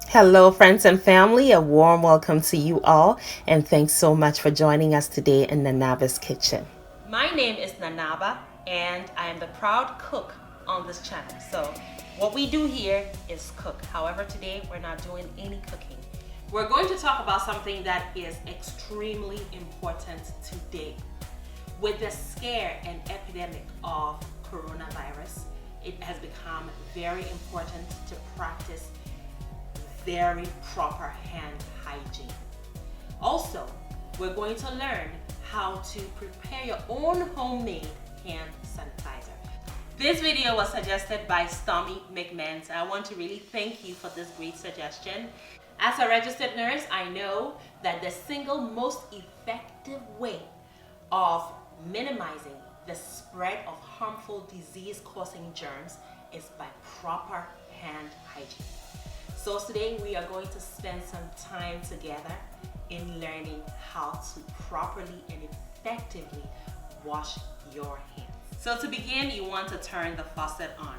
Hello, friends and family. A warm welcome to you all, and thanks so much for joining us today in Nanaba's Kitchen. My name is Nanaba, and I am the proud cook on this channel. So, what we do here is cook. However, today we're not doing any cooking. We're going to talk about something that is extremely important today. With the scare and epidemic of coronavirus, it has become very important to practice very proper hand hygiene. Also, we're going to learn how to prepare your own homemade hand sanitizer. This video was suggested by Stormy McMahon. I want to really thank you for this great suggestion. As a registered nurse, I know that the single most effective way of minimizing the spread of harmful disease-causing germs is by proper hand hygiene. So today we are going to spend some time together in learning how to properly and effectively wash your hands. So to begin, you want to turn the faucet on.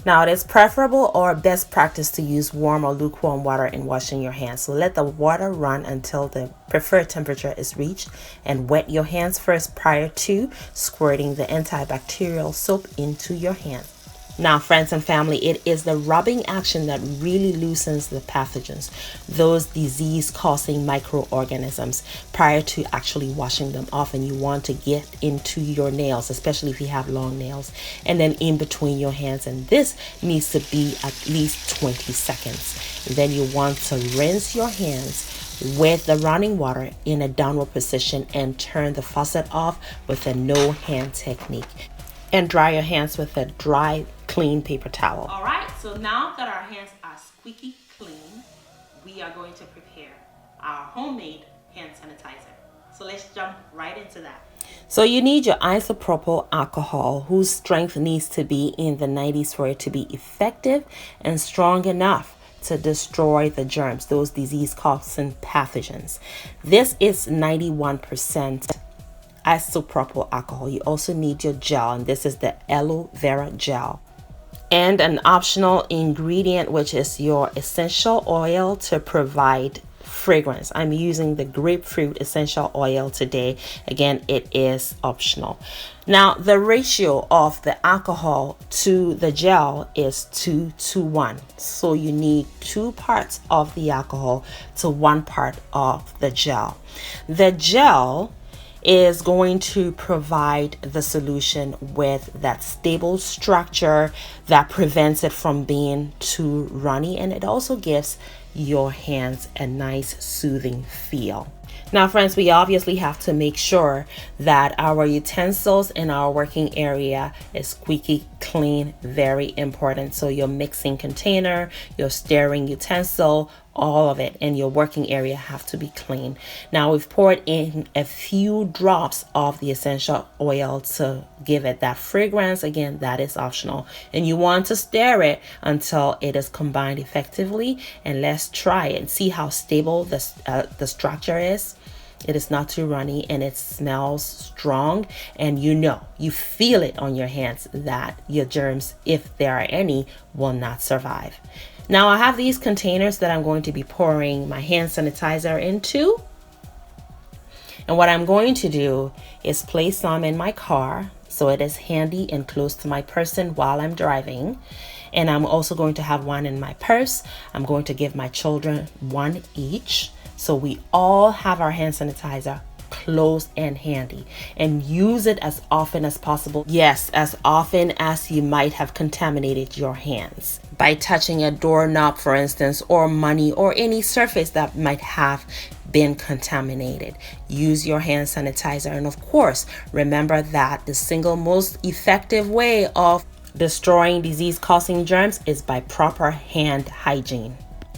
Now, it is preferable or best practice to use warm or lukewarm water in washing your hands. So let the water run until the preferred temperature is reached, and wet your hands first prior to squirting the antibacterial soap into your hands. Now, friends and family, it is the rubbing action that really loosens the pathogens, those disease-causing microorganisms, prior to actually washing them off. And you want to get into your nails, especially if you have long nails, and then in between your hands. And this needs to be at least 20 seconds. And then you want to rinse your hands with the running water in a downward position and turn the faucet off with a no hand technique. And dry your hands with a dry, clean paper towel. All right, so now that our hands are squeaky clean, we are going to prepare our homemade hand sanitizer. So let's jump right into that. So you need your isopropyl alcohol, whose strength needs to be in the 90s for it to be effective and strong enough to destroy the germs, those disease-causing pathogens. This is 91% isopropyl alcohol. You also need your gel, and this is the aloe vera gel, and an optional ingredient, which is your essential oil to provide fragrance. I'm using the grapefruit essential oil today. Again, it is optional. Now, the ratio of the alcohol to the gel is 2:1. So you need 2 parts of the alcohol to 1 part of the gel. The gel is going to provide the solution with that stable structure that prevents it from being too runny, and it also gives your hands a nice soothing feel. Now, friends, we obviously have to make sure that our utensils in our working area is squeaky clean, very important. So your mixing container, your stirring utensil, all of it in your working area have to be clean. Now, we've poured in a few drops of the essential oil to give it that fragrance. Again, that is optional, and you want to stir it until it is combined effectively. And let's try it and see how stable the structure is. It is not too runny, and it smells strong, and you feel it on your hands that your germs, if there are any, will not survive. Now, I have these containers that I'm going to be pouring my hand sanitizer into. And what I'm going to do is place some in my car so it is handy and close to my person while I'm driving. And I'm also going to have one in my purse. I'm going to give my children one each, so we all have our hand sanitizer close and handy, and use it as often as possible. Yes, as often as you might have contaminated your hands by touching a doorknob, for instance, or money, or any surface that might have been contaminated. Use your hand sanitizer. And of course, remember that the single most effective way of destroying disease-causing germs is by proper hand hygiene.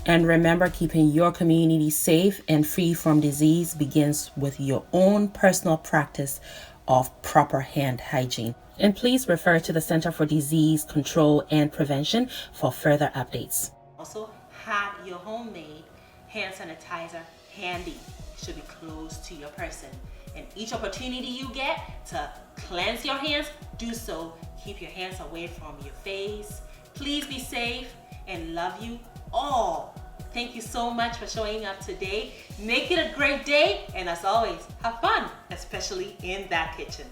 And remember, keeping your community safe and free from disease begins with your own personal practice of proper hand hygiene. And please refer to the Center for Disease Control and Prevention for further updates. Also, have your homemade hand sanitizer handy. It should be close to your person. And each opportunity you get to cleanse your hands, do so. Keep your hands away from your face. Please be safe, and love you all. Thank you so much for showing up today. Make it a great day, and as always, have fun, especially in that kitchen.